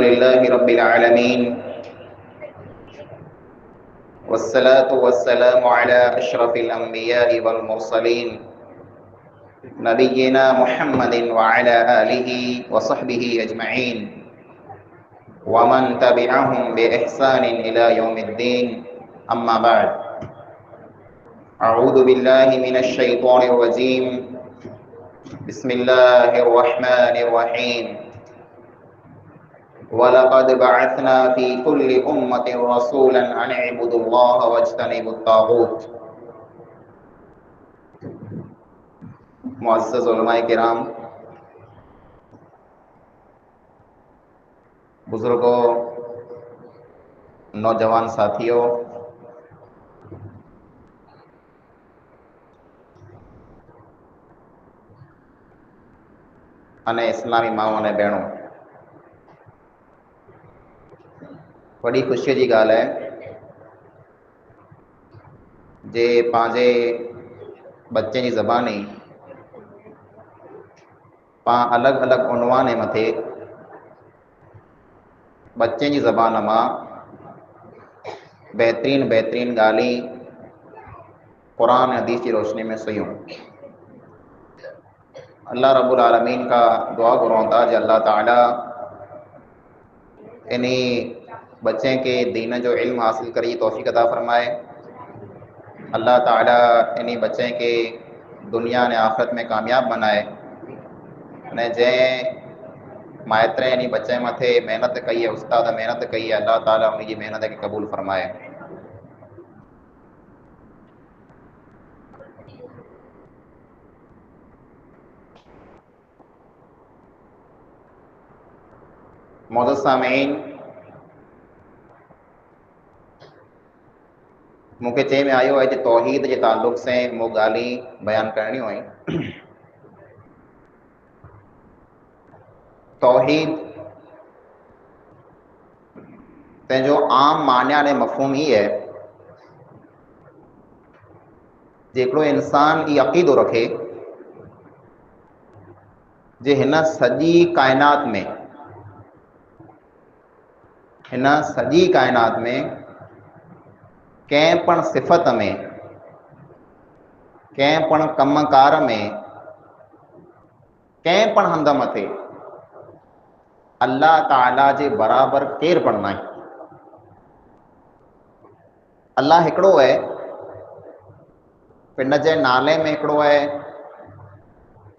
अल्हम्दुलिल्लाहि रब्बिल आलमीन वस्सलातु वस्सलामु अला अशरफिल अंबियाइ वल मुरसलीन नबिय्यिना मुहम्मदिन व अला आलिहि व सहबिहि अजमईन व मन तबिअहुम बि इहसानिन इला यौमिद्दीन अम्मा बाद अऊज़ु बिल्लाहि मिनश शैतानिर रजीम बिस्मिल्लाहिर रहमानिर रहीम वलक़द बअसना फ़ी कुल्लि उम्मतिन रसूलन अन इअ्बुदुल्लाह वज्तनिबुत ताग़ूत। मुअज़्ज़ज़ उलमाए किराम, बुजुर्गों, नौजवान साथियों, अने इस्लामी माओ ने भेणों, वड़ी खुशी की गाल है जे पांजे बच्चे की ज़बानी पा अलग अलग उनवाने मथे बच्चे की ज़बान मां बेहतरीन बेहतरीन गाली कुरान हदीस की रोशनी में सयूं। अल्लाह रब्बुल आलमीन का दुआ करूँ था कि अल्लाह ताला इन्हीं बच्चे के दीन जो इल्म हासिल करी तौफीक अता फरमाए। अल्लाह ताला इन्हीं बच्चे के दुनिया ने आखिरत में कामयाब बनाए ने जे मायत्रे इन्हीं बच्चे मथे मेहनत कई है, उस्ताद मेहनत कई है, अल्लाह ताला उनकी मेहनत के कबूल फरमाए। मौजूद सामीन, मुझे चे में आयो है कि तौहीद के ताल्लुक से मो गाली बयान करनी हुई। तौहीद ते जो आम मान्या ने मफहूम ही है जेकड़ो इंसान ये अकीदो रखे जे हिन सजी कायनात में कंहिं पण सिफ़त में कंहिं पण कमकार में कंहिं पण हंध मथे अल्लाह ताला जे बराबर केर पण नाहे। अल्लाह हिकिड़ो है, पिन जे नाले में हिकिड़ो है,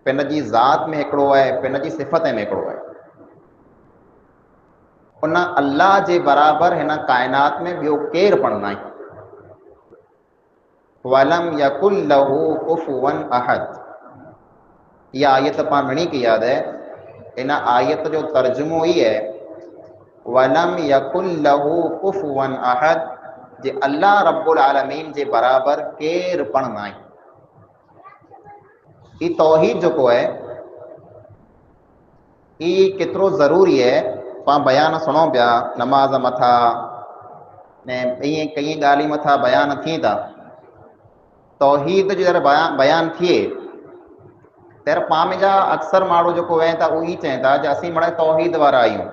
पिन जी ज़ात में हिकिड़ो है, पिन जी सिफ़त में हिकिड़ो है। उन अल्लाह जे बराबर हिन कायनात में ॿियो केर पण नाहे। वलम यकुल लहू कुफुवन अहद, यह आयत पाण घणी की याद है। इन आयत जो तर्जुमो ही है वलम यकुल लहू कुफुवन अहद, जे अल्लाह रब्बुल आलमीन जे बराबर केर पण नाहे। ई तौहीद जो को है ई कितरो ज़रूरी है। पाण बयान सुनो पिया नमाज मथा ने इं कई गाली मथा बयान थी था। तौहीद जो जरा बयान थिए तर पाण जा अक्सर माण्हू जो वे था उही चवनि था कि असीं मणे तौहीद वारा आहियूं,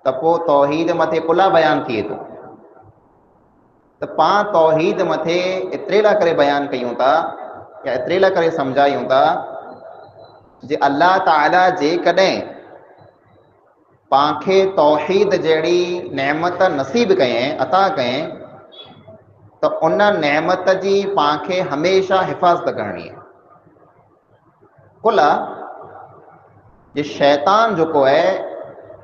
त पोइ तौहीद मथे कुला बयान थिए थो। त पाण तौहीद मथे एतिरे लाइ करे बयान कयूं था या एतिरे लाइ करे सम्झायूं था जे अल्लाह ताला जेकॾहिं पांखे तौहीद जहिड़ी नेमत नसीब कयईं, अता कयईं, तो उन नेमत जी पांखे हमेशा हिफ़ाज़त करनी है। कुला ये शैतान जो को है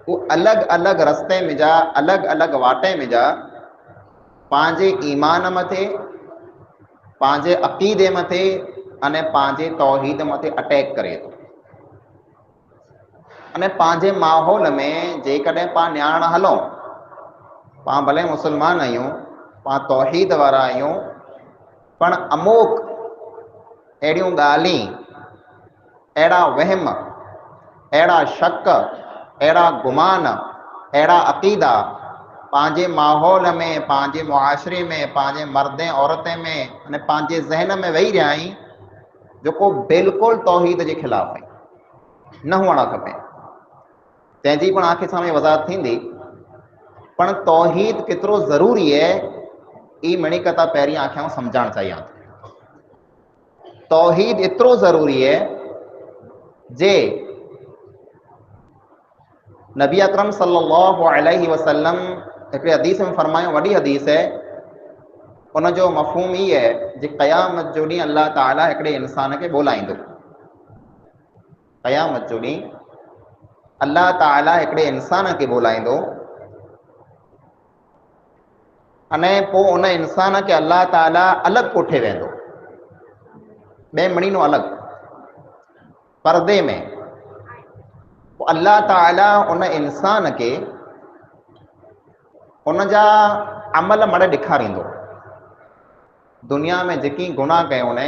वो अलग अलग रस्ते में जा, अलग अलग वाटे में जा पांजे ईमान मथे, पांजे अकीदे मथे अने पांजे तौहीद मथे अटैक करे तो। अने पांजे माहौल में जेकॾहिं पाण न्याण हलो, पाण भले मुसलमान आहियूं, पाण तौहीद वारा आहियूं, पण अमोक अहिड़ियूं ॻाल्हियूं, अहिड़ा वहम, अहिड़ा शक, अहिड़ा गुमान, अहिड़ा अक़ीदा पंहिंजे माहौल में, पंहिंजे मुआशरे में, पंहिंजे मर्द औरतें में अने पंहिंजे ज़हन में वेही रहिया आहिनि जेको बिल्कुलु तौहीद जे ख़िलाफ़ आहे, न हुअणु खपे। तंहिंजी पण आख़िर सां में वज़ाहत थींदी। पण तौहीद केतिरो ज़रूरी है ई मणिकता पहिरीं आख़िर सम्झाइणु चाहियां थो। तौहीद एतिरो ज़रूरी है जे नबी अकरम सल्लल्लाहु अलैहि वसल्लम हिकिड़े हदीस में फरमायो, वॾी हदीस है, उन जो मफ़हूम ई है जे क़यामत जो ॾींहुं अल्लाह ताला हिकिड़े इंसान खे ॿोलाईंदो। क़यामत जो ॾींहुं अल्लाह ताला हिकिड़े इंसान खे ॿोलाईंदो, अने पोइ उन इंसान खे अल्लाह ताला अलॻि कोठे वेंदो, ॿिए महीनो अलॻि परदे में। पोइ अल्लाह ताला उन इंसान खे उन जा अमल मड़ ॾेखारींदो। दुनिया में जेकी गुनाह कयो उन,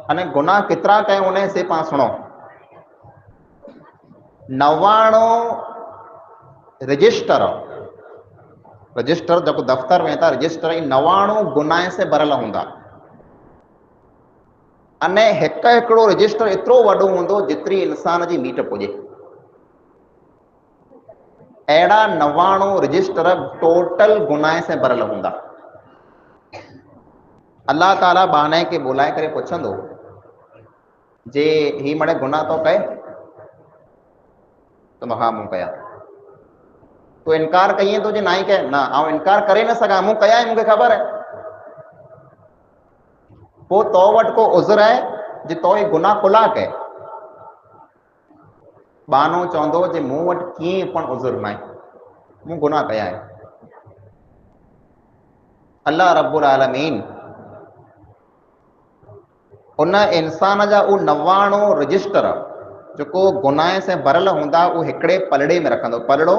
अने गुनाह केतिरा कयो उन से पाण सुणो। 99 रजिस्टर जेको दफ़्तर में था रजिस्टर 99 गुनाह से भरियल हूंदा, अने हिकिड़ो रजिस्टर एतिरो वॾो हूंदो जेतिरी इंसान जी मीट पुॼे। अहिड़ा 99 रजिस्टर टोटल गुनाह से भरियल हूंदा। अल्लाह ताला बाने खे ॿुलाए करे पुछंदो जे ही मड़े गुनाह तो कए, तो मां हा मूं कया। तो इनकार कई तो जे ना ही कहे, ना आउं इनकार करे न सघां, मूं कया, मूंखे ख़बर है। पोइ तो वटि को उज़र है जे तो ये गुनाह कुला कए। बानो चवंदो जे मूं वटि कीअं पण उज़र न आहे, मूं गुनाह कया है। अल्लाह रब्बुल आलमीन उन इंसान जा उ 99 रजिस्टर जेको गुनाह से भरियल हूंदा उहो हिकिड़े पलड़े में रखंदो। पलड़ो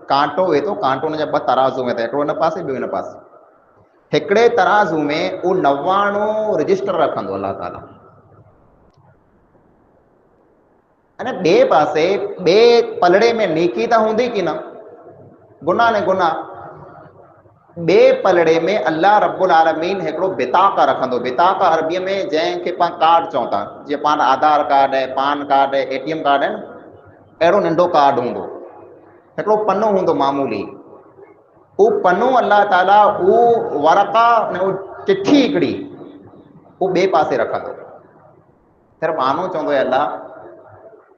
कांटो वेठो, कांटो उन जा ॿ तराज़ू में, हिकिड़ो हिन पासे ॿियो हिन पासे, हिकिड़े तराज़ू में उहो 99 रजिस्टर रखंदो अल्लाह ताला। अने ॿिए पासे ॿिए पलड़े में नेकी त हूंदी की न, गुनाह ने गुनाह। ॿिए पलड़े में अल्लाह रब्बुल आलमीन हिकिड़ो बिताका रखंदो। बिताका अरबीअ में जंहिंखे पाण कार्ड चऊं था, जीअं पाण आधार कार्ड है, पान कार्ड है, ATM कार्ड है न, अहिड़ो नंढो कार्ड हूंदो, हिकिड़ो पनो हूंदो मामूली। उहो पनो अल्लाह ताला उहो वरक़ा ने उहो चिठी हिकिड़ी उहो ॿिए पासे रखंदो। फिर माण्हू चवंदो है अल्लाह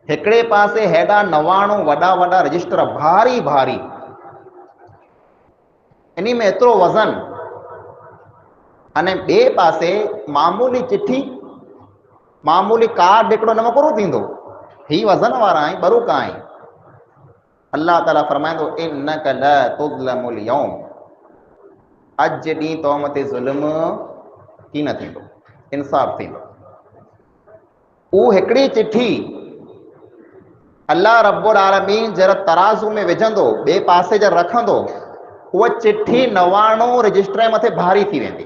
हिकिड़े पासे हेॾा 99 वॾा वॾा रजिस्टर भारी भारी, इन्ही में एतिरो वज़न, अने ॿिए पासे मामूली चिठी, मामूली कार्ड हिकिड़ो न कोन थींदो, ही वज़न वारा आहिनि, बरूका आहिनि। अल्लाह ताला फरमाईंदो इन्नक ला तुज़लमुल यौम, अॼु ॾींहुं तो मथे ज़ुल्म की न थींदो, इंसाफ़ थींदो। उहो हिकिड़ी चिठी अल्लाह रब्बुल आलमीन जरा तराज़ू में विझंदो, ॿिए पासे जा रखंदो, उहा चिठी 99 रजिस्टर मथे भारी थी वेंदी।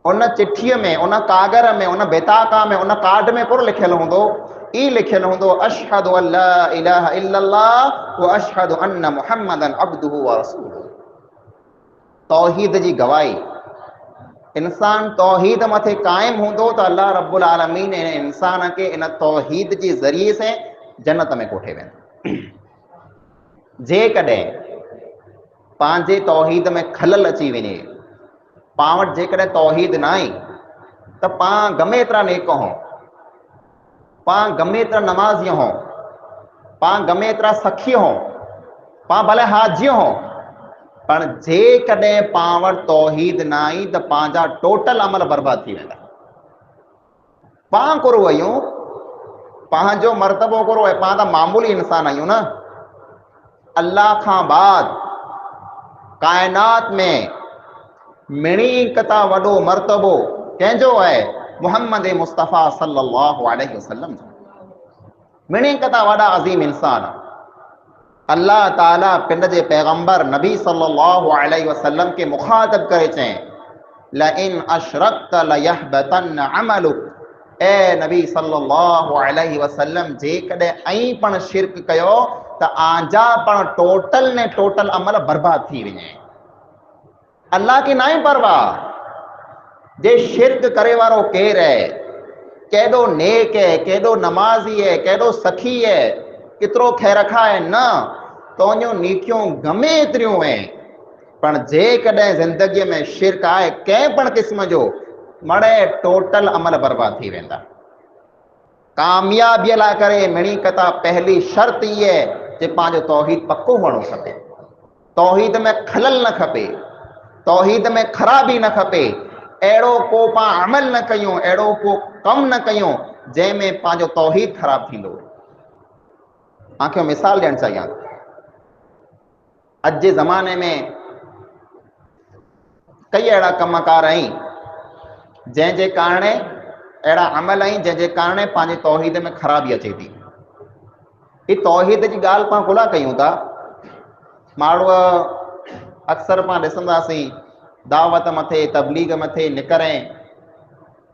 उन चिठीअ में, उन कागर में, उन बेताका में, उन कार्ड में कोन लिखियल हूंदो, ई लिखियल हूंदो अशहदु अल्ला इलाहा इल्लल्लाह व अशहदु अन्न मुहम्मदन अब्दुहु व रसूलुहु। तौहीद जी गवाही। इंसान तौहीद मथे कायम हूंदो तो अल्लाह रब्बुल आलमीन इन इंसान के इन तौहीद जे ज़रिए से जन्नत में कोठे वेंदो। जेकॾहिं पंहिंजे तौहीद में खलल अची वञे, पाण वटि जेकॾहिं तौहीद न आहे त पाण गमे एतिरा नेक हों, पाण गमे एतिरा नमाज़ी हों, पाण गमे एतिरा सखी हों, पाण भले हाजी हों, पर जेकॾहिं पाण वटि तौहीद न आई त पंहिंजा टोटल अमल बर्बाद थी वेंदा। पाण कुरो आहियूं, पंहिंजो मर्तबो कुरो आहे, पाण त मामूली इंसान आहियूं न। अल्लाह खां बाद कायनात में मिणी कता वॾो मर्तबो कंहिंजो आहे? मुहम्मद मुस्तफ़ा सल्लल्लाहु अलैहि वसल्लम। मिणी कता वॾा अज़ीम इंसान अल्लाह ताला पिंड जे पैगंबर नबी सल्लल्लाहु अलैहि वसल्लम के मुखातब करे चएं लइन अशरकत लयहबतन अमलुक, ए नबी सल्लल्लाहु अलैहि वसल्लम जेकॾहिं ऐं पण शिरक कयो त आंजा पण टोटल ने टोटल अमल बर्बाद थी वञे। अल्लाह की नाई परवाह जे शिरक करे वारो केर है, केॾो नेक है, केॾो नमाज़ी है, केॾो सखी है, केतिरो ख़ैरखा है, न तोजूं नीतियूं गमे एतिरियूं आहिनि, पर जेकॾहिं ज़िंदगीअ में शिरक आहे कंहिं पण क़िस्म जो, मड़े टोटल अमल बर्बाद थी वेंदा। कामयाबीअ लाइ करे मिणी कथा पहली शर्त इहा आहे जे पंहिंजो तौहीद पको हुअणो खपे, तौहीद में खलल न खपे, तौहीद में ख़राबी न खपे, अहिड़ो को पाण अमल न कयूं, अहिड़ो को कमु न कयूं जंहिंमें पंहिंजो तौहीद ख़राब थींदो। तव्हांखे मिसाल ॾियणु चाहियां, अॼु जे ज़माने में कई अहिड़ा कमकार आहिनि जंहिंजे कारण, अहिड़ा अमल आहिनि जंहिंजे कारण पंहिंजे तौहीद में ख़राबी अचे थी। ही तौहीद जी ॻाल्हि पाण गुला कयूं था, माण्हू अक्सर पाण ॾिसंदासीं दावत मथे तबलीग मथे निकिरे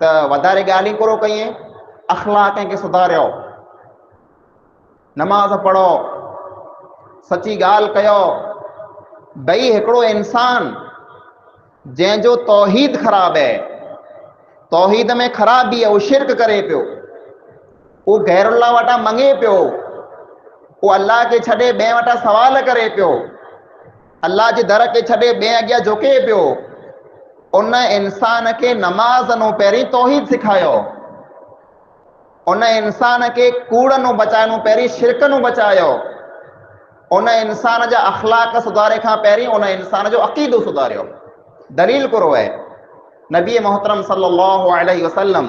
त वधारे ॻाल्हियूं कोरो कयूं, अख़लाक़ खे सुधारियो, नमाज़ पढ़ो, सची ॻाल्हि कयो। भई हिकिड़ो इंसान जंहिंजो तौहीद ख़राब है, तौहीद में ख़राबी है, वो शिरक करे पियो, वो गैरुल्लाह वटा मंगे पियो, वो अल्लाह के छॾे ॿिए वटा सवाल करे पियो, अल्लाह जे दर के छॾे ॿिए अॻियां झुके पियो, उन इंसान के नमाज़ नो पहिरीं तौहीद सिखायो, उन इंसान के कूड़ नो बचाइणो पहिरीं शिरक नो बचायो, उन इंसान जा अख़लाक सुधारे खां पहिरीं उन इंसान जो अक़ीदो सुधारियो। दलील करो है नबी मोहतरम सल्लल्लाहु अलैहि वसल्लम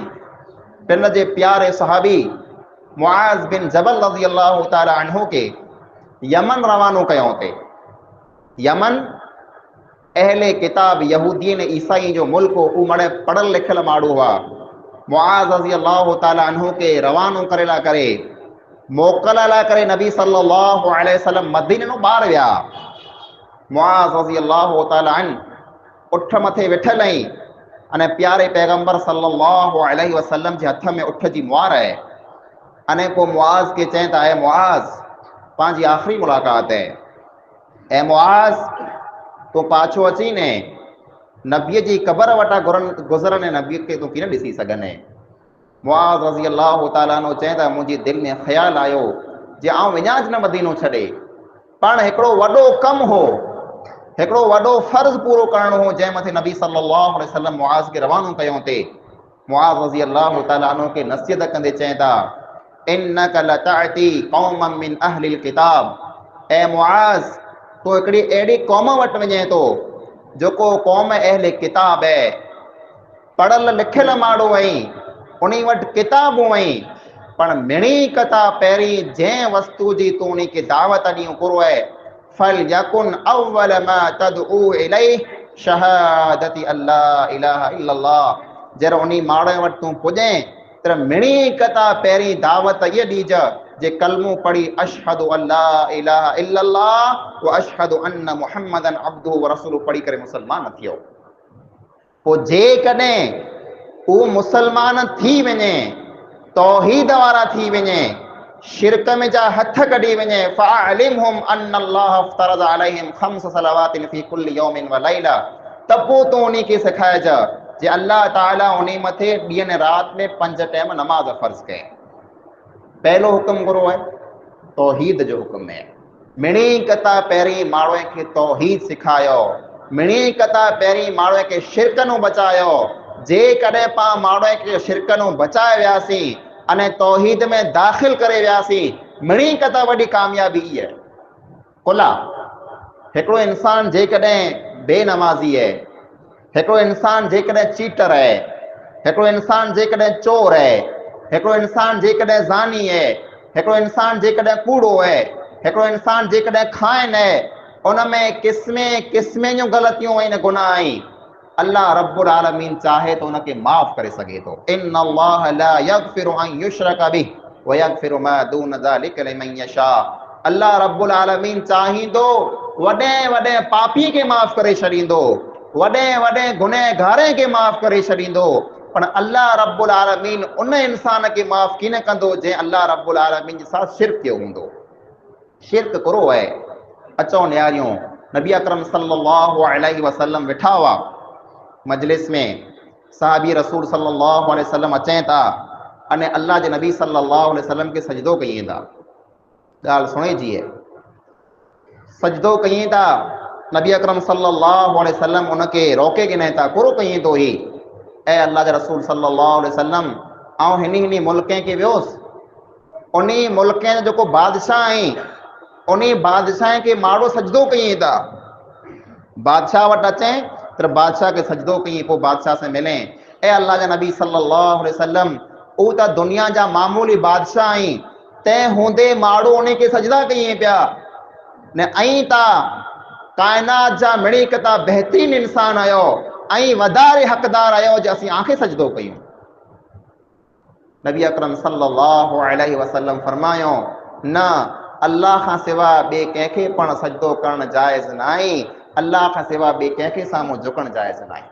पिन जे प्यारे सहाबी मुआज़ बिन जबल रज़ियल्लाहु ताला अन्हु के यमन रवानो कयो थे। यमन अहले किताब यहूदीन ईसाई जो मुल्क हो, उमड़े पढ़ल लिखल माण्हू हुआ। मुआज़ रज़ियल्लाहु ताला अन्हु के रवानो करेला करे मोकल ला करे नबी सल्लल्लाहु अलैहि वसल्लम मदीने नो ॿाहिरि विया। मुआज़ रज़ियल्लाहु ताला अन्हु उठ मथे वेठल आई, अने प्यारे पैगंबर सल्लल्लाहु अलैहि वसल्लम जे हथ में उठ जी मुआर है। अने को मुआज़ के चए था, ए मुआज़ पंहिंजी आख़िरी मुलाक़ात है, ए मुआज़ तो पाछो अची ने नबीअ जी क़बर वटा गुज़रन नबी के तूं कीअं ॾिसी सघने। मुआज़ रज़ियल्लाहु ताला अन्हु चए था, मुंहिंजी दिलि में ख़्यालु आयो जे आउं वञां न मदीनो छॾे, पण हिकिड़ो वॾो कमु हो, हिकिड़ो वॾो फ़र्ज़ पूरो करणो हो, जंहिं मथे नबी सल्लल्लाहु अलैहि वसल्लम मुआज़ के रवानो कयो थे। मुआज़ रज़ियल्लाहु ताला अन्हु के नसीहत कंदे चए था, इन्नका लतअती कौमम मिन अहलिल किताब, ए मुआज़ तो हिकिड़ी अहिड़ी क़ौम वटि वञे थो जेको क़ौम अहले किताब है, पढ़ल लिखियल माण्हू आहीं, उन वटि किताबूं आहीं, पण मिणी कथा पहिरीं जंहिं वस्तु जी तूं उन खे दावत ॾियूं कुरो आहे, फल यकुन अव्वल मा तदउ इलैहि शहादती अल्ला इलाहा इल्लल्लाह, जर उन माण्हू वटि तूं पुॼे त मिणी कथा पहिरीं दावत इहा ॾिज जे कलमो पढ़ी अशहदु अल्ला इलाहा इल्लल्लाह व अशहदु अन्न मुहम्मदन अब्दुहु व रसूलुहु पढ़ी करे मुसलमान थियो। पोइ जेकॾहिं उहो मुसलमान थी वञे, तौहीद वारा थी वञे, शिरक में जा हथ कढी वञे, फ़अलिमहुम अन्नल्लाह अफ़्तरज़ अलैहिम ख़म्स सलवातिन फ़ी कुल्लि यौमिन व लैला, त पोइ तूं उन खे सिखाइज जे अल्लाह ताला उन मथे ॾींहं राति में 5 टाइम नमाज़ फ़र्ज़ कए। पहलो हुक्म गुरो है तौहीद जो हुक्म है। मिणी कथा पहिरीं माण्हूअ खे तौहीद सिखायो, मिणी कथा पहिरीं माण्हूअ खे शिरक नो बचायो। जेकॾहिं पाण माण्हूअ खे शिरक नो बचाए वियासीं अने तौहीद में दाख़िल करे वियासीं, मिणी कथा वॾी कामयाबी ई है। कुला हिकिड़ो इंसान जेकॾहिं बेनमाज़ी है, हिकिड़ो इंसान जेकॾहिं चीटर है, हिकिड़ो इंसान जेकॾहिं चोर है, हिकिड़ो इंसान जेकॾहिं ज़ानी है, हिकिड़ो इंसान जेकॾहिं कूड़ो है, हिकिड़ो इंसान जेकॾहिं खाइन है, उन में क़िस्मे क़िस्मे जूं ग़लतियूं आहिनि, गुनाह आहिनि। अल्लाह रब्बुल आलमीन चाहे तो उनखे माफ़ करे सघे थो। इन्नल्लाह ला यग़फिरु अन युशरक बिहि व यग़फिरु मा दून ज़ालिका लिमन यशा। अल्लाह रब्बुल आलमीन चाहींदो वॾे वॾे पापी खे माफ़ करे छॾींदो, वॾे वॾे गुनहगारे खे माफ़ करे छॾींदो, पर अल्लाह रब्बुल आलमीन उन इंसान खे माफ़ कीन कंदो जंहिं अल्लाह रब्बुल आलमीन जे साथ शिरक कयो हूंदो। शिरक करो है। अचो न्यारियों, नबी अकरम सल्लल्लाहु अलैहि वसल्लम वेठा हुआ मजलिस में, साहबी रसूल सल्लल्लाहु अलैहि वसल्लम अचें था, अने अल्लाह जे नबी सल्लल्लाहु अलैहि वसल्लम के सजदो कई था। गाल सुने जी है, सजदो कई था। नबी अकरम सल्लल्लाहु अलैहि वसल्लम उनके रोके के नहीं था, कुरो कई तो ही ए अल्लाह जे रसूल सल्लल्लाहु अलैहि वसल्लम आउं हिनी मुल्कें के वियोस, उन्हीं मुल्कें जो को बादशाह आई, उन्हीं बादशाह के मारो सजदो कई था। बादशाह वट अचे तो बादशाह के सजदो कई, पो बादशाह से मिले। ए अल्लाह जे नबी सल्लल्लाहु अलैहि वसल्लम ऊ त दुनिया जा मामूली बादशाह आई, ते होंदे मारो उन्हीं के सजदा कई पिया ने आई ता कायनात जा मिड़ी कता बेहतरीन इंसान आयो, आई वधारे हकदार आयो जे असी आंखें सजदो कयूं। नबी अकरम सल्लल्लाहु अलैहि वसल्लम फरमायो न अल्लाह का सिवा बे कंहिंखे पण सजदो करण जायज़ नाहे, अल्लाह का सिवा बे कंहिंखे साम्हूं झुकण जायज़ नाहे,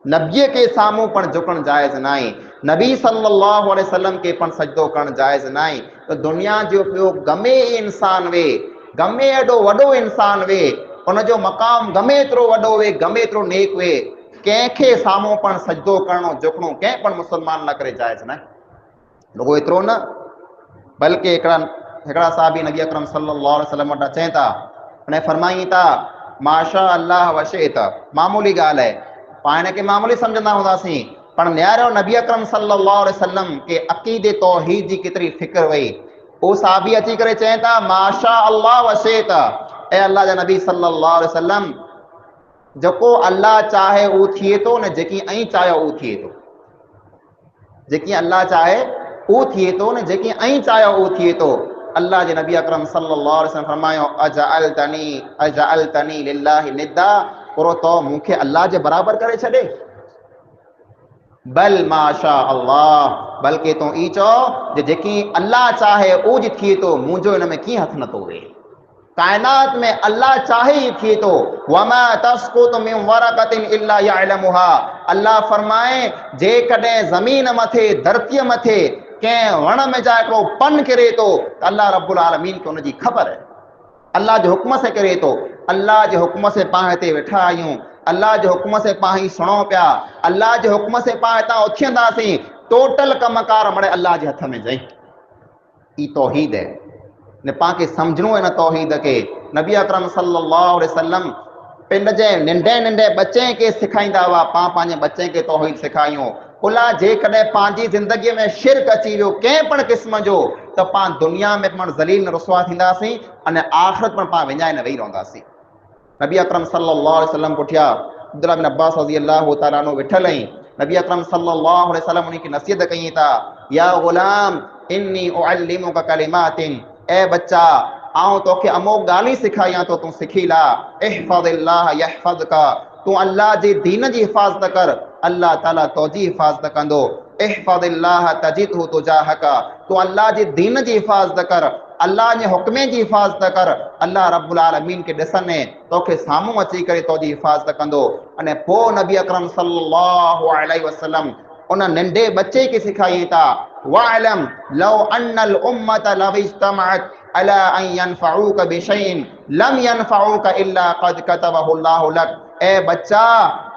नबी के साम्हूं पण झुकण जायज़ नाहे, नबी सल्लल्लाहु अलैहि वसल्लम के पण सजदो करण जायज़ नाहे। तो दुनिया जो पियो गमे इंसान वे, गमे एडो वडो इंसान वे, उन जो मकाम गमे एतिरो वडो वे, गमे एतिरो नेक वे, कंहिंखे साम्हूं पण सजदो करणो झुकणो कंहिं पण मुसलमान न करे जायज़ नाहे। रुगो एतिरो न, बल्कि हिकिड़ा साहबी नबी अकरम सल्लल्लाहु अलैहि वसल्लम वटि अचनि था, उन फरमाई था माशा अल्लाह वशेत, मामूली ॻाल्हि है, पाण खे मामूली समझंदा हूंदासीं, पर न्यारो नबी अकरम सल्लल्लाहु अलैहि वसल्लम के अक़ीदे तौहीद जी केतिरी फिक्र हुई। वो साहबी अची करे चवनि था माशा अल्लाह वशेत, ए अल्लाह जा नबी सल्लल्लाहु अलैहि वसल्लम जेको अल्लाह चाहे उहो थिए थो न, जेकी ऐं चाहियो उहो थिए थो, जेकी अल्लाह चाहे उहो थिए थो न, जेकी ऐं चाहियो उहो थिए थो। अल्लाह जे नबी अकरम सल्लल्लाहु अलैहि वसल्लम फरमायो अजअलतनी लिल्लाहि निद्दा, पूरो तो मूंखे अल्लाह जे बराबर करे छॾे, बल माशा अल्लाह, बल्कि तो ई चओ जेकी अल्लाह चाहे उहो जी थिए थो, मुंहिंजो हिन में कीअं हथ नथो वे। कायनात में अल्लाह चाहे ही थिए थो, वमा तस्कुतु मिन वरक़तिन इल्ला यअलमुहा, अल्लाह फरमाए जेकॾहिं ज़मीन मथे धरतीअ मथे कंहिं वण में जा हिकिड़ो पन किरे थो त अल्लाह रब्बुल आलमीन खे उनजी ख़बर है, अल्लाह जे हुक्म से किरे थो। अल्लाह जे हुक्म से पाण हिते वेठा आहियूं, अल्लाह जे हुक्म से पाण ही सुणो पिया, अल्लाह जे हुक्म से पाण हितां उथियंदासीं, टोटल कमकार मड़े अल्लाह जे हथ में जई। ई तौहीद है ने पाके समझणो है न तौहीद के। नबी अकरम सल्लल्लाहु अलैहि वसल्लम पिंड जे नंढे नंढे बच्चे के सिखाईंदा हुआ, पां पंहिंजे बच्चे के तौहीद सिखायूं। उला जेकॾहिं पंहिंजी ज़िंदगीअ में शिरक अची वियो कंहिं पण क़िस्म जो, त पाण दुनिया में पण ज़लील रुसवा थींदासीं अने आख़िरत पण पाण विञाए न वेही रहंदासीं। नबी अकरम सल्लल्लाहु अलैहि वसल्लम पुठिया अब्दुल्लाह बिन अब्बास रज़ियल्लाहु तआला अन्हु वेठल आहिनि। नबी अकरम सल्लल्लाहु अलैहि वसल्लम उन्हीं खे नसीहत कई था, या गुलाम इन्नी उअल्लिमुका कलिमातिन, ए बच्चा आऊं तोखे अमोघ ॻाल्हि सिखायां तो, तूं सिखी ला। इहफ़ज़िल्लाह यहफ़ज़का, तू अल्लाह जे दीन जी हिफ़ाज़त कर, अल्लाह ताला तोजी हिफ़ाज़त कंदो। इहफ़ज़िल्लाह तजिदहु तुजाहका, तू अल्लाह जे दीन जी हिफ़ाज़त कर, अल्लाह जे हुक्म जी हिफ़ाज़त कर, अल्लाह रब्बुल आलमीन के ॾिसने तोखे साम्हूं अची करे तोजी हिफ़ाज़त कंदो। अने पोइ नबी अकरम सल्लल्लाहु अलैहि वसल्लम उन नंढे बच्चे के सिखाई था, वअलम लौ अन्नल उम्मत लव इज्तमअत अला अन यनफऊक बिशैइन लम यनफऊक इल्ला क़द कतबहु अल्लाहु लक। ए बच्चा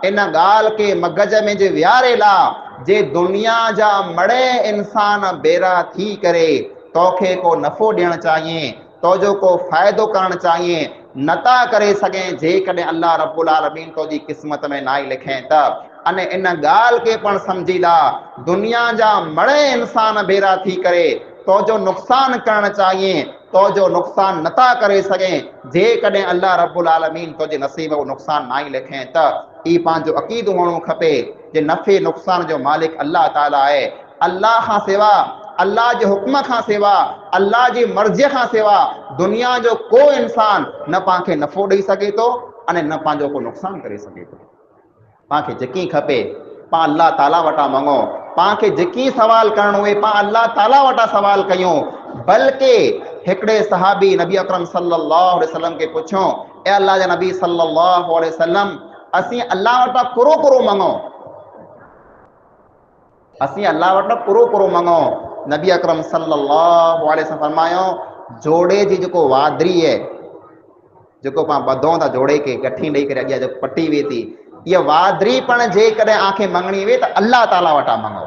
इन ॻाल्हि के मगज में जे वियारे ला, जे दुनिया जा मड़े इंसान बेरा थी करे तोखे को नफ़ो ॾियणु चाहिए, तोजो को फ़ाइदो करणु चाहिए, नता करे सघे जेकॾहिं अल्लाह रब्बुल आलमीन तोजी क़िस्मत में नाई लिखे त। अने इन ॻाल्हि के पण समझी ला, दुनिया जा मड़े इंसान बेरा थी करे तोजो नुक़सान करणु चाहिए, तोजो नुक़सान नथा करे सघे जेकॾहिं अल्लाह रब्बुल आलमीन तोजे नसीब वो नुक़सान नाई लिखे त। ई पंहिंजो अक़ीदो हुअणो खपे जे नफ़े नुक़सान जो मालिक अल्लाह ताला आहे। अल्लाह खां सिवा, अल्लाह जे हुक्म खां सिवा, अल्लाह जी मर्ज़ीअ खां सिवा दुनिया जो को इंसान न पांखे नफ़ो ॾेई सघे थो अने न पंहिंजो को नुक़सान करे सघे थो। पांखे जेकी खपे पां अल्लाह ताला वटा मंगो, पांखे जेकी सवाल करणो हुए पां अल्लाह ताला वटा सवाल कयूं। बल्कि हिकिड़े सहाबी नबी अकरम सल्लल्लाहु अलैहि वसल्लम के पुछो, ए अल्लाह जा नबी सल्लल्लाहु अलैहि वसल्लम असीं अल्लाह वटा पुरो पुरो मंगो, असीं अल्लाह वटा पुरो पुरो मंगो। नबी अकरम सल्लल्लाहु अलैहि वसल्लम फरमायो, जोड़े जी जेको वादरी है, जेको पां ॿधूं था जोड़े के गठी ॾेई करे अॻियां जो पटी वे थी, ये वादरी पण जेकॾहिं आंखे मंगणी वे त अल्लाह ताला वटा मंगो।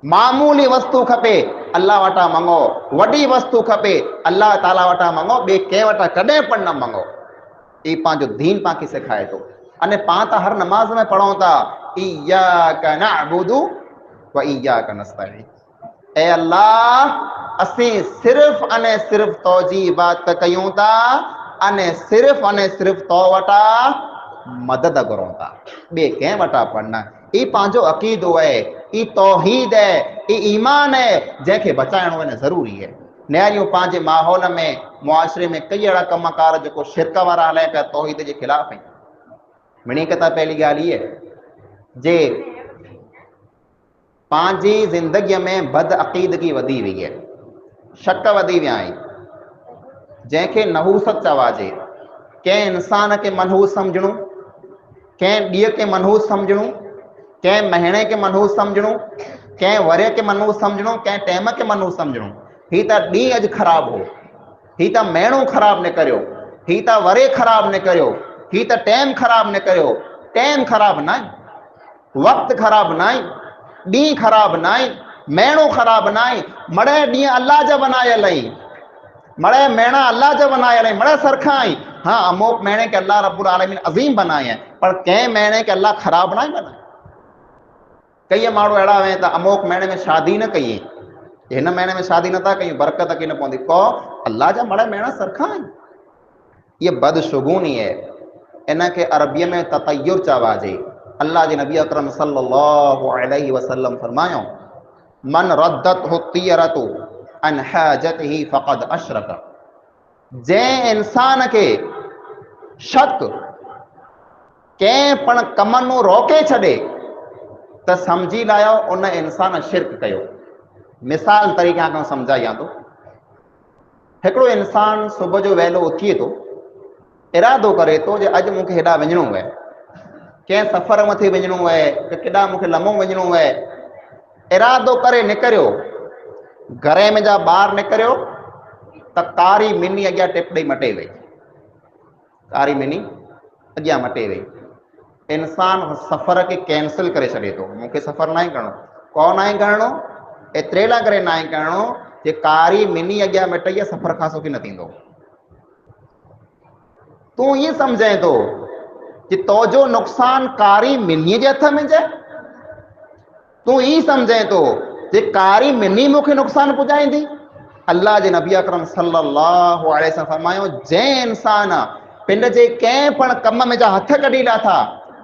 मामूली वस्तु खपे अल्लाह वटां मंगो, वॾी वस्तु खपे अल्लाह ताला वटां मंगो, ॿिए कंहिं वटां कॾहिं पण न मंगो। ई पंहिंजो दीन पाण सेखारे थो। अने पाण त हर नमाज़ में पढ़ूं था इय्याका नअबुदु व इय्याका नस्तईन, ए अल्लाह असीं सिर्फ़ अने सिर्फ़ तौजी इबादत कयूं था अने सिर्फ़ तो वटा मदद घुरूं था, ॿिए कंहिं वटां पण न। ई पंहिंजो अक़ीदो आहे, ई तौहीद है, ई ईमान है, जंहिंखे बचाइणो आहे ज़रूरी है। नयारियूं पंहिंजे माहौल में मुआशरे में कई अहिड़ा कमकार जेको शिरक वारा हलाइनि पिया तौहीद जे ख़िलाफ़ आहिनि। मिणीक त पहली ॻाल्हि इहा जे पंहिंजी ज़िंदगीअ में बदअक़ीदगी वधी वई है, शक वधी विया आहिनि, जंहिंखे नहूसत चवाइजे। कंहिं इंसान खे मनहूस सम्झणो, कंहिं ॾींहं खे मनहूस सम्झणो, कंहिं महीने खे मनहूस सम्झणो, कंहिं वरे खे मनहूस सम्झणो, कंहिं टाइम खे मनहूस सम्झणो। ही त ॾींहुं अॼु ख़राबु हो, ही त महीनो ख़राबु न करियो, ही त वरे ख़राबु न करियो, ही त टाइम ख़राबु न करियो। टाइम ख़राबु न आहे, वक़्तु ख़राबु न आहे, ॾींहुं ख़राबु न आहे, महीनो ख़राबु न आहे। मड़े ॾींहुं अल्लाह जा बनायल आहिनि, मड़े महीना अल्लाह जा बनायल आहिनि, मड़े सरखा आहिनि। हाँ, अमोक महीने के अल्लाह रब्बुल आलमीन अज़ीम बनाए हैं, पर कंहिं महीने के अल्लाह ख़राबु न बनाए। कई माण्हू अहिड़ा आहिनि त अमोक महीने में शादी न कई, हिन महीने में शादी नथा कयूं, बरकत की न पवंदी, को अल्लाह जा मड़े महीना सरखा आहिनि। ये बदशुगूनी है, इनके अरबीअ में ततय्युर चवाइजे। अल्लाह जे नबी अकरम सल्लल्लाहु अलैहि वसल्लम फरमायो, मन रद्दतहु तियरतु अन हाजतिही फ़क़द अशरक। जंहिं इंसान के शक कंहिं पण कमनु रोके छॾे त समझी लायो उन इंसान शिरक कयो। मिसाल तरीक़े खां सम्झायां थो। हिकिड़ो इंसान सुबुह जो वहलो उथिए थो, इरादो करे थो जो अॼु मूंखे हेॾा वञिणो आहे, कंहिं सफ़र मथे वञिणो आहे, केॾा मूंखे लम्हो वञिणो आहे। इरादो करे निकिरियो, घर में जा ॿार निकिरियो त कारी मिनी अॻियां टिप ॾेई मटे वई, कारी मिनी अॻियां मटे वई। इंसान सफ़र खे कैंसिल करे छॾे थो, मूंखे सफ़र न आहे करिणो। कोन आहे करिणो, एतिरे लाइ करे न आहे करिणो जे कारी मिनी अॻियां मटई आहे, सफ़र खां सुखी न थींदो। तूं ईअं सम्झे थो कि तोजो नुक़सान कारी मिनीअ जे हथ में जे, तूं ईअं सम्झे थो जे कारी मिनी मूंखे नुक़सान पुॼाईंदी। अल्लाह जे नबी अकरम सल्लल्लाहु अलैहि वसल्लम फरमायो, जंहिं इंसान पिंड जे कंहिं पण कम में जा हथ कढी लाथा,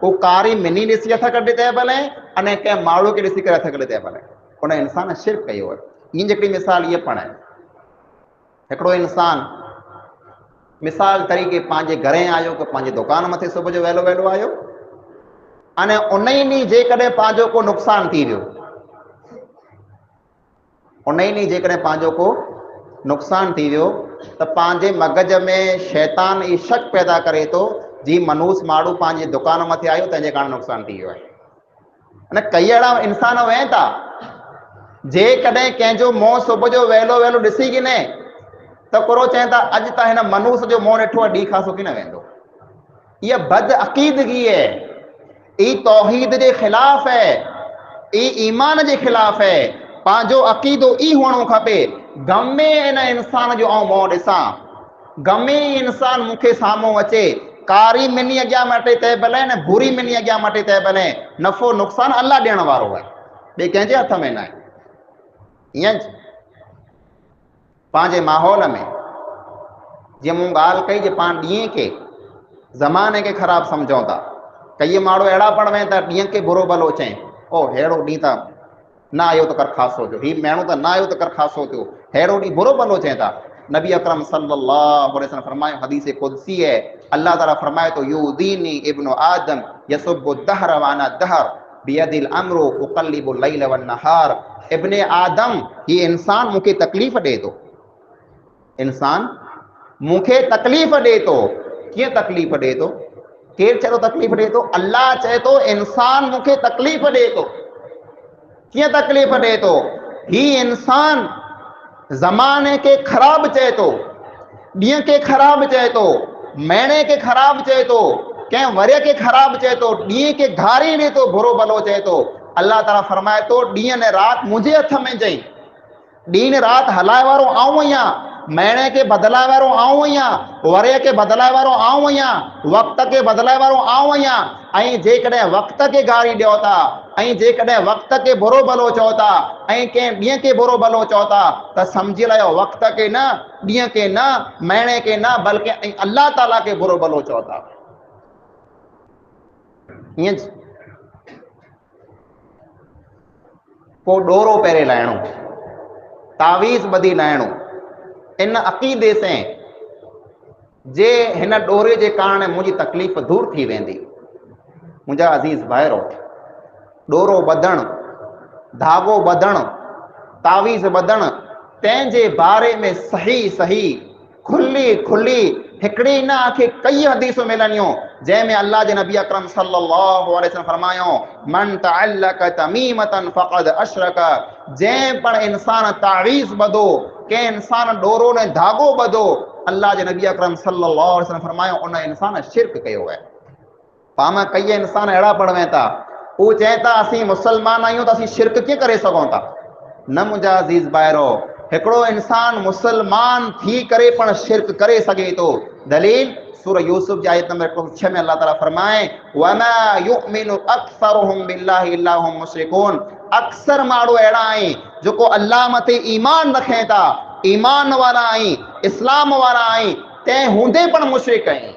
वो कारी मिनी ॾिसी हथ कढे तंहिं भले अने कंहिं माण्हू खे ॾिसी करे हथ कढे तंहिं भले, उन इंसान शिरक कयो आहे। ईअं जेकॾहिं मिसाल इहा पण आहे, हिकिड़ो इंसान मिसाल तरीक़े पंहिंजे घर आयो कि पंहिंजे दुकान मथे सुबुह जो वहलो वहलो आयो, अने उन ई ॾींहुं जेकॾहिं पंहिंजो को नुक़सान थी वियो, उन ई ॾींहुं जेकॾहिं पंहिंजो को नुक़सान थी वियो त पंहिंजे मगज में शैतान ई शक पैदा करे थो जी मनूस माण्हू पंहिंजे दुकान मथे आयो तंहिंजे कारण नुक़सान थी वियो आहे। अने कई अहिड़ा इंसान वेहनि था, जेकॾहिं कंहिंजो मोह सुबुह जो वहलो वहलो ॾिसी की न त कुरो चवनि था अॼु त हिन मनूस जो मोह ॾिठो आहे, ॾींहुं खां सुखी न वेंदो। इहा बदअक़ीदगी है, ई तौहीद जे ख़िलाफ़ है, ई ईमान जे ख़िलाफ़ है। पंहिंजो अक़ीदो ई हुअणो खपे, गमे इन इंसान जो आउं मोह ॾिसां, गमे इंसान मूंखे साम्हूं अचे, कारी मिनी अॻियां मटे तंहिं भले न बुरी मिनी अॻियां मटे तंहिं भले, नफ़ो नुक़सान अल्लाह ॾियण वारो आहे, ॿिए कंहिंजे हथ में न आहे। ईअं पंहिंजे माहौल में जीअं मूं ॻाल्हि कई जे पाण ॾींहं खे ज़माने खे ख़राबु सम्झूं था। कई माण्हू अहिड़ा पण वें था ॾींहं खे बुरो भलो चई, ओ अहिड़ो ॾींहुं त न आयो त कर खासो थियो, हीउ महीनो त न आयो त कर खासो थियो, अहिड़ो ॾींहुं बुरो भलो चई था। नबी अकरम सल्लल्लाहु अलैहि वसल्लम फरमायो, हदीस कुदसी है, अल्लाह ताला फरमाए तो यूदीनी इब्नु आदम यसुब्बु दहर वाना दहर बियदिल अमरु उक़ल्लिबु लैल वन नहार। इब्ने आदम, ये इंसान मूंखे तकलीफ़ ॾे थो, इंसान मूंखे तकलीफ़ ॾे थो। कीअं तकलीफ़ ॾे थो? केरु चए थो तकलीफ़ ॾे थो? अल्लाह चए थो इंसान मूंखे तकलीफ़ ॾे थो। कीअं तकलीफ़ ॾे थो? ही इंसान ज़माने खे ख़राबु चए थो, ॾींहं खे ख़राबु चए थो, महीने खे ख़राबु चए थो, कंहिं वरे खे ख़राबु चए थो, ॾींहं खे घारी ॾे थो, बुरो भलो चए थो। अल्लाह ताला फरमाए तो ॾींहं ने राति मुंहिंजे हथ में चई, ॾींहुं राति हलाए वारो आऊं आहियां, महीने के बदलाए वारो आऊं आहियां, वरे के बदलाए वारो आऊं आहियां, वक़्त के बदलाए वारो आऊं आहियां। ऐं जेकॾहिं वक़्त के गारी ॾियो था, ऐं जेकॾहिं वक़्त के बुरो भलो चओ था, ऐं कंहिं ॾींहं के बुरो भलो चओ था, त सम्झी लायो वक़्त के न, ॾींहं के न, महीने के न, बल्कि ऐं अल्लाह ताला के बुरो भलो चओ था। ईअं को ॾोरो पहिरें लाहिणो, तावीज़ ॿधी लाहिणो, इन अक़ीदे से जे हिन ॾोरे जे कारण मुंहिंजी तकलीफ़ दूर थी वेंदी। मुंहिंजा अज़ीज़ भाइरो, ॾोरो ॿधणु, धाॻो ॿधणु, तावीज़ ॿधणु, तंहिंजे बारे में सही सही खुली खुली हिकिड़ी न आखे कई हदीसूं मिलनियूं, जंहिंमें अल्लाह जे नबी अकरम सल्लल्लाहु अलैहि वसल्लम फरमायो, मन तअल्लक तमीमतन फ़क़द अशरक, जंहिं पण इंसान तावीज़ ॿधो, कंहिं इंसान ॾोरो ने धाॻो ॿधो, अल्लाह जे नबी अकरम सल्लल्लाहु अलैहि वसल्लम फरमायो उन इंसान शिरक कयो आहे। पाण कई इंसान अहिड़ा पढ़नि था, उहे चवनि था असीं मुस्लमान आहियूं त असीं शिरक कीअं करे सघूं था। न मुंहिंजा अज़ीज़ भाइरो, हिकिड़ो इंसान मुस्लमान थी करे पण शिरक करे सघे थो। दलील सूरह यूसुफ जी आयत नंबर 106 में अल्लाह ताला फरमाए, वमा युमिनु अक्सरुहुम बिल्लाहि इल्ला हुम मुशरिकून, अक्सर माण्हू अहिड़ा आहिनि जेको अल्लाह मथे ईमान रखे था, ईमान वारा आहिनि, इस्लाम वारा आहिनि, तंहिं हूंदे पण मुशरिक आहिनि,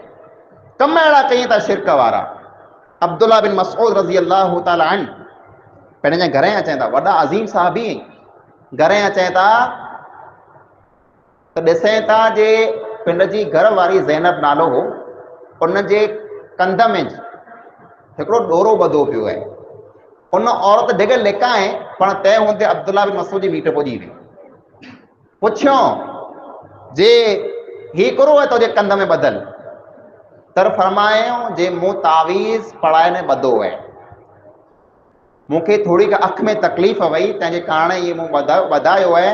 कम अहिड़ा कयूं था शिरक वारा। अब्दुल्ला बिन मसऊद रज़ी अल्लाह ताला अन्हु पंहिंजे घर अचनि था, वॾा अज़ीम साहबी घर अचनि था त ॾिसे था जे पिंड जी घर वारी ज़ैनब नालो हो, उन जे कंध में हिकिड़ो ॾोरो ॿधो पियो आहे। उन औरत डिघ लिकाए पण तंहिं हूंदे अब्दुल्ला बिन मसऊद जी मीट पुॼी वई। पुछियो जे ही करो आहे तुंहिंजे कंध में ॿधल, तर फरमायो जे मूं तावीज़ पढ़ाए ने ॿधो आहे, मूंखे थोड़ी अख में तकलीफ़ वई, तंहिंजे कारण इहे मूं ॿधायो आहे।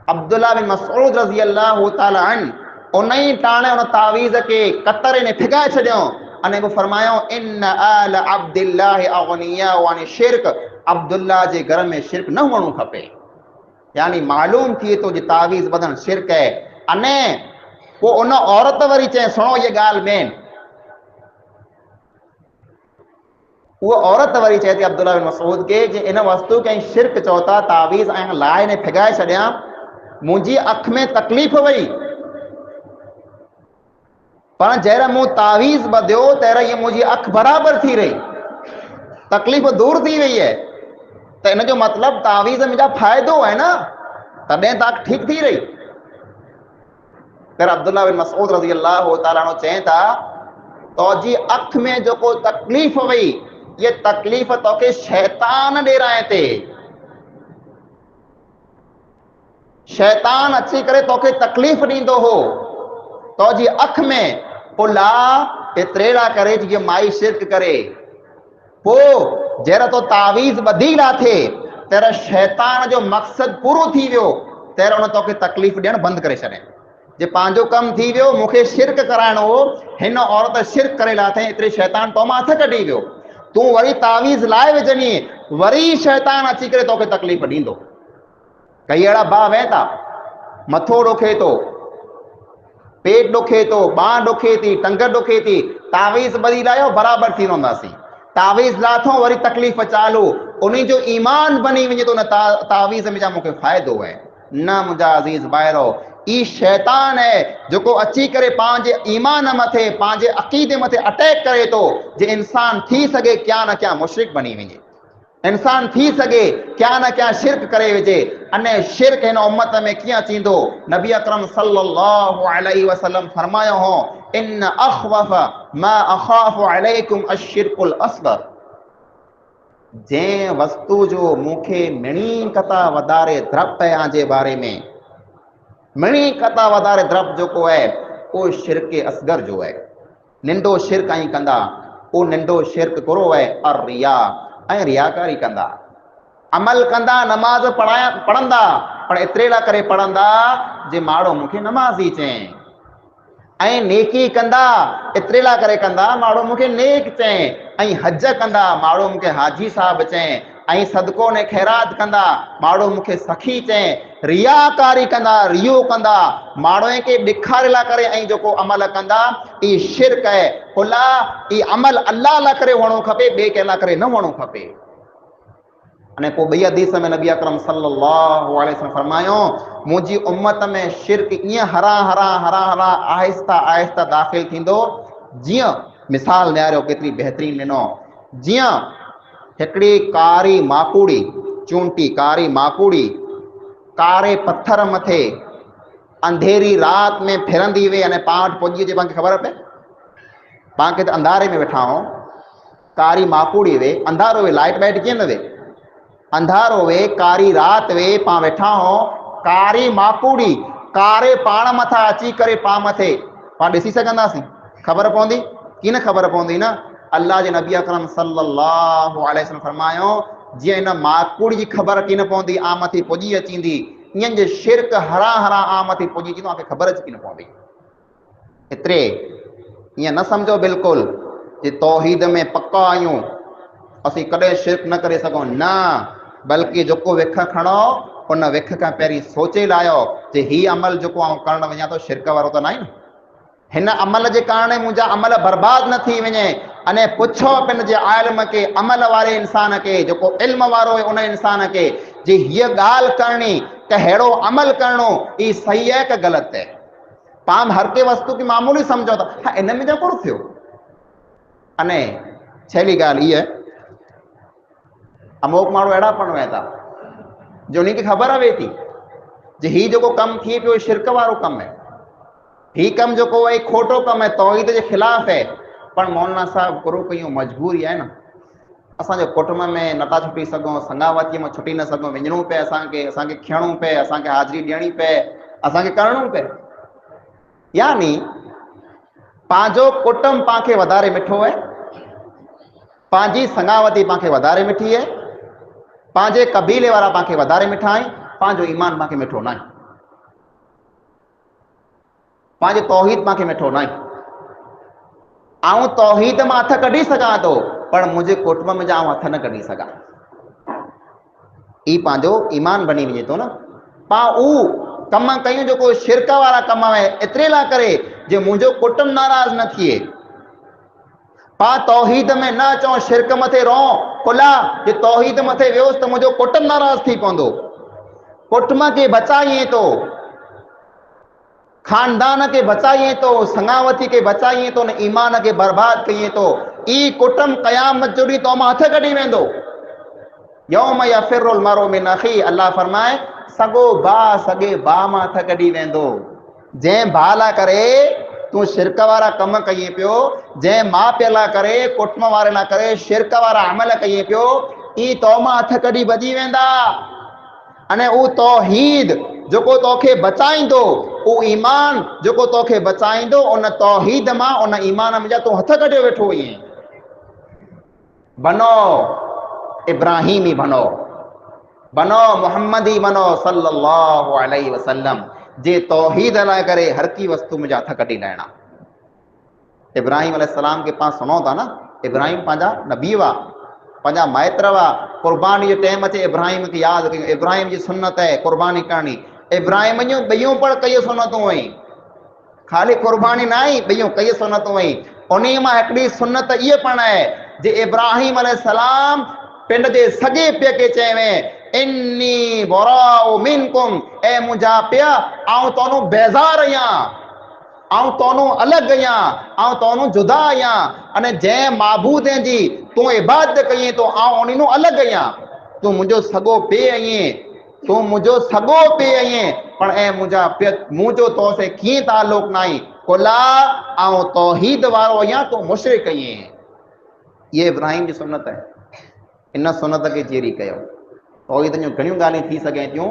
अब्दुल्ला बिन मसऊद रज़ी अल्लाह ताला अन्हु उन ई टाणे उन तावीज़ के कतरे ने फिगाए छॾियो अने वो फरमायो, इन आल अब्दुल्लाह अगनिया वानी शिरक, अब्दुल्ला जे घर में शिरक न हुअणु खपे। यानी मालूम थिए तो जे तावीज़ ॿधणु शिरक है। अने वो उन औरत वरी चए, सुनो ये ॻाल्हि मेन, वो औरत वरी चए थी अब्दुल्ला बिन मसऊद के जे इन वस्तु के शिरक चओ था, तावीज़ ऐं लाए ने फिगाए छॾियां, मुंहिंजी अख में तकलीफ़ वई, पर जहिड़ा मूं तावीज़ ॿधियो तहिड़ा ये मुंहिंजी अख बराबर थी रही, तकलीफ़ दूर थी वई है। त इन जो मतिलब तावीज़ मुंहिंजा फ़ाइदो है न, तॾहिं त अख ठीक थी रही। फिर अब्दुल्ला बिन मसऊद रज़ी अल्लाह ताला अन्हु चवनि था, तुंहिंजी अख में जेको तकलीफ़ वई, ये तकलीफ़ तोखे शैतान ॾेराए ते, शैतान अची करे तोखे तकलीफ़ ॾींदो हो तुंहिंजी अख में, पोइ ला एतिरेड़ा करे जीअं माई शिरक करे। पोइ जहिड़ा तो तावीज़ ॿधी लाथे तहिड़ा शैतान जो मक़सद पूरो थी वियो, तहिड़ा उन तोखे तकलीफ़ ॾियणु बंदि करे छॾे। जे पंहिंजो कमु थी वियो, मूंखे शिरक कराइणो हो, हिन औरत शिरक करे लाथई, एतिरे शैतान तो मां हथ कढी वियो, तूं वरी तावीज़ लाए विझनी, वरी शैतान अची करे तोखे तकलीफ़ ॾींदो। कई अहिड़ा भाउ वह था, मथो ॾुखे थो, पेट ॾुखे थो, बांह ॾुखे थी, टंग ॾुखे थी, तावीज़ ॿधी लायो बराबरि थी रहंदासीं, तावीज़ लाथो वरी तकलीफ़ चालू, उन्हीं जो ईमान बनी वञे तो न तावीज़ में जा मूंखे फ़ाइदो है। न मुंहिंजा अज़ीज़ भाइरो, ई शैतान है जेको अची करे पंहिंजे ईमान मथे, पंहिंजे अक़ीदे मथे अटैक करे थो, जे इंसान थी सघे क्या न क्या मुशरिक बनी वञे, इंसान थी सके क्या न क्या शिरक करे विझे। अने शिरक हिन उम्मत में कीअं थींदो, नबी अकरम सल्लल्लाहु अलैहि वसल्लम फरमायो हो, इन अख़वफ़ मा अख़ाफ़ु अलैकुम अश्शिरकुल असग़र, जंहिं वस्तु जो मूंखे मिणी कता वधारे डपु आहे आंजे बारे में, मिणी कता वधारे डपु जेको आहे उहो शिरक असगर जो आहे। निंढो शिरक ऐं कंदा, उहो निंढो शिरक करो आहे और रिया ऐं रियाकारी कंदा, अमल कंदा, नमाज पढ़ंदा, पर एतिरेड़ा करे पढ़ंदा जे माण्हू मूंखे नमाज़ी चए, ऐं नेकी कंदा एतिरे लाइ करे कंदा माण्हू मूंखे नेक चए, ऐं हज कंदा माण्हू मूंखे हाजी साहब चए, ऐं सदको ने ख़ैरात कंदा माण्हू मूंखे सखी चए, रियाकारी कंदा रियो कंदा माण्हू खे ॾेखारे लाइ करे ऐं जेको अमल कंदा ई शिरक आहे। कुला ई अमल अल्लाह लाइ करे हुअणो खपे, ॿिए कंहिं लाइ करे न हुअणो खपे। अने पोइ ॿई हदीस में नबी अकरम सल्लल्लाहु अलैहि वसल्लम फरमायो मुंहिंजी उम्मत में शिरक ईअं हरा हरा हरा हरा आहिस्ता आहिस्ता दाख़िल थींदो, जीअं मिसाल ॾियारियो केतिरी बहितरीन ॾिनो, जीअं हिकिड़ी कारी माकूड़ी चूंटी कारी माकूड़ी कारे पत्थर मथे अंधेरी रात में फिरंदी वे अने पाण वटि पुॼी अचे, पाण खे ख़बर पए पाण खे त अंधारे में वेठा आहियूं, कारी माकूड़ी वे अंधारो वे लाइट वाइट कीअं न वे, अंधारो वे कारी रात वे पाण वेठा हो, कारी माकूड़ी कारे पाण मथा अची करे पाण मथे पाण ॾिसी सघंदासीं, ख़बर पवंदी की न ख़बर पवंदी न। अल्लाह जे नबी अकरम सल्लल्लाहु अलैहि वसल्लम फरमायो जीअं इन माकूड़ी जी ख़बर की न पवंदी आ मथे पुॼी अचींदी, ईअं जे शिरक हरा हरा आ मथे पुॼी अचींदो, तव्हांखे ख़बर अची की न पवंदी। एतिरे ईअं न सम्झो बिल्कुलु जे तौहीद में पका आहियूं असीं कॾहिं शिरक न करे सघूं, न, बल्कि जेको विख खणो उन विख खां पहिरीं सोचे लाहियो जे हीउ अमल जेको आउं करणु वञा थो शिरक वारो त न आहे न, हिन अमल जे कारण मुंहिंजा अमल बर्बाद न थी वञे। अने पुछो पिन जे आलिम के अमल वारे इंसान के जेको इल्म वारो है उन इंसान के जे हीअ ॻाल्हि करणी त अहिड़ो अमल करणो ई सही है कि ग़लति है। पाण हर के वस्तु खे मामूली सम्झो था, हा इन में जेको थियो। अने छेली ॻाल्हि इहा अमुक माण्हू अहिड़ा पण वया था जो उन्हीं खे ख़बर पए थी जे हीउ जेको कमु थिए पियो शिरक वारो कमु है, ही कम जो को है खोटो कम है, तौहीद के खिलाफ है, पर मौलाना साहब करो कयूं मजबूरी है न, असांजे कुटुंब में नथा छुटी सघूं, संगावतीअ में छुटी न सघूं, वञणो पए असांखे खियणो पए, असांखे हाज़िरी ॾियणी पए, असांखे करणो पए। यानी पंहिंजो कुटुंब पांखे वधारे मिठो है, पंहिंजी संगावती पांखे वधारे मिठी है, पंहिंजे कबीले वारा पांखे वधारे मिठा आहिनि, पंहिंजो ईमान पांखे मिठो न आहे, पंहिंजे तौहीद पांखे मिठो न आहे। आउं तौहीद मां हथ कढी सघां थो पर मुंहिंजे कुटुंब में आउं हथ न कढी सघां, ई पंहिंजो ईमान बनी वञे थो न। पाण उहो कम कयूं जेको शिरक वारा कम आहे एतिरे लाइ करे जे मुंहिंजो कुटुंब नाराज़ न थिए, पाण तौहीद में न अचूं शिरक मथे रहो, कुला जे तौहीद मथे वियोसि त मुंहिंजो कुटुंब नाराज़ थी पवंदो, कुटुंब खे बचाइए थो, खानदान के बचाइए तो, संगावती के बचाइए तो, न ईमान के बर्बाद कइए तो, ई कुटुंब क़यामत जो ॾींहुं तो मां हथ कढी वेंदो। यौम यफिरुल मरउ मिन अखी, अल्लाह फरमाए सगो भाउ सगे भाउ मां हथ कढी वेंदो। जंहिं भाउ लाइ करे तूं शिरक वारा कम कइए पियो, जंहिं माउ पीउ लाइ करे कुटुंब वारे लाइ करे शिरक वारा अमल कइए पियो, ई तो मां हथ कढी भॼी वेंदा। अने उ तौहीद जेको तोखे बचाईंदो, उ ईमान जेको तोखे बचाईंदो, उन तौहीद मां उन ईमान में जा तूं हथ कढियो वेठो आहीं। बनो इब्राहिमी बनो, बनो मोहम्मदी बनो सल्लल्लाहु अलैहि वसल्लम, जे तौहीद लाइ करे हर की वस्तु में जा हथ कढी लाइणा। इब्राहिम अलैहिस्सलाम के पास सुनो था न, इब्राहिम पंहिंजा नबी हुआ, पंहिंजा माइत्र हुआ, कुर्बानी जो टाइम अचे इब्राहिम खे यादि कयूं, इब्राहिम जी सुन्नत है कुर्बानी करणी। इब्राहिम जूं ॿियूं पण कई सुन्नतूं हुई, खाली कुर्बानी न आई, ॿियूं कई सुन्नतूं हुई। उन मां हिकिड़ी सुन्नत इहा पण आहे जे इब्राहिम अलैहिस्सलाम पिंड जे सॼे पीउ खे चवे इन्नी बराउ मिनकुम, ए मुंहिंजा पीउ आउं तोनू बेज़ार आहियां, आउं तोनू अलॻि आहियां, आउं तोनू जुदा आहियां। अने जंहिं माबूद जी तूं इबादत कई तो आउं उन अलॻि आहियां, तूं मुंहिंजो सॻो पीउ आहीं, तूं मुंहिंजो सॻो पीउ आहीं, पर ऐं मुंहिंजा पीउ मुंहिंजो तो से कीअं ताल्लुक न आहे, कुला आउं तौहीद वारो आहियां, तूं मुशरिक आहीं। ये इब्राहिम जी सुन्नत है, इन सुन्नत खे चेरी कयो। तौहीद जूं घणियूं ॻाल्हियूं थी सघनि थियूं,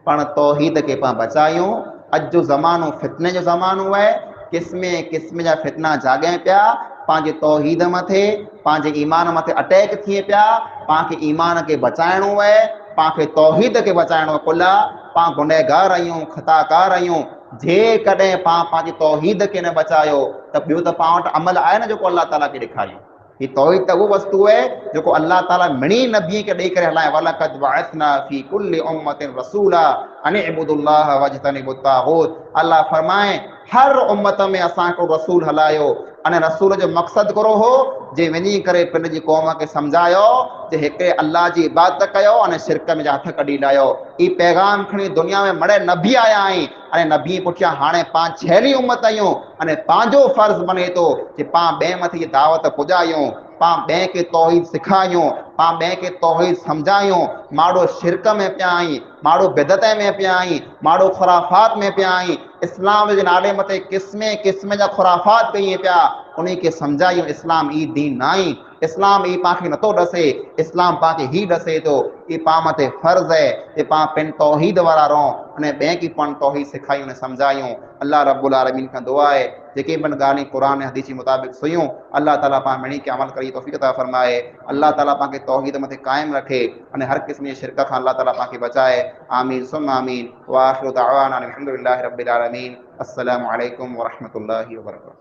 पाण तौहीद खे पाण बचायूं। अॼु जो ज़मानो फितने जो ज़मानो आहे, क़िस्म क़िस्म जा फितना जाॻनि पिया, पंहिंजे तौहीद मथे पंहिंजे ईमान मथे अटैक थिए पिया। पाण खे ईमान खे बचाइणो आहे, पाण खे तौहीद खे बचाइणो आहे। कुला पाण गुनहगार आहियूं, ख़ताकार आहियूं, जे कॾहिं पाण पंहिंजी तौहीद खे न बचायो त ॿियो त पाण वटि अमल आहे न जेको अलाह ताला खे ॾेखारियो। ही तौहीद त उहो वस्तु आहे जेको अलाह ताला मिणी नबी खे ॾेई करे हलाए, वलक़द बअसना फी कुल्लि उम्मतिन रसूला अन इब्दुल्लाह वज्तनिबुत तागूत। अलाह फरमाए हर उम्मत में असां को रसूल हलायो, अने रसूल जो मक़सदु कहिड़ो हो, जे वञी करे पंहिंजी क़ौम खे सम्झायो जे हिकिड़े अलाह जी इबादत कयो अने शिरक में जा हथ कढी लायो। ई पैगाम खणी दुनिया में मड़े नबी आया आहिनि, अने नबी पुठियां हाणे पाण छहली उम्मत आहियूं, अने पंहिंजो फर्ज़ बने थो कि पाण ॿिए मथे दावत पुॼायूं, पाण ॿिए खे तौहीद सिखायूं, पाण ॿिए खे तौहीद सम्झायूं। माण्हू शिरक में पिया आहिनि, माण्हू बिदत में पिया आहिनि, माण्हू ख़ुराफ़ात में पिया आहिनि, इस्लाम जे नाले मथे क़िस्मे क़िस्म जा ख़ुराफ़ात कई पिया, उन खे सम्झायूं इस्लाम ई दीन न आहे, इस्लाम ई पाण खे नथो ॾसे, इस्लाम पाण खे ई ॾसे थो कि पाण मथे फ़र्ज़ आहे कि पाण पंहिंजी तौहीद वारा रहूं अने ॿिए खे पाण तौहीद सिखायूं ऐं सम्झायूं। अल्लाह रब्बुल आलमीन खां दुआ आहे जेके बि ॻाल्हियूं क़ुरान ऐं हदीस जे मुताबिक़ सुयूं, अल्लाह ताला पाण मिणी खे अमल करी तौफ़ीक़ अता फरमाए। अल्लाह ताला पाण खे तौहीद मथे क़ाइमु रखे अने हर क़िस्म जे शिरक खां अल्लाह ताला पाण खे बचाए। आमीन सुम्मा आमीन। व आख़िरु दअवाना अनिल हम्दुलिल्लाहि रब्बिल आलमीन। अस्सलामु अलैकुम व रहमतुल्लाहि व बरकातुहू।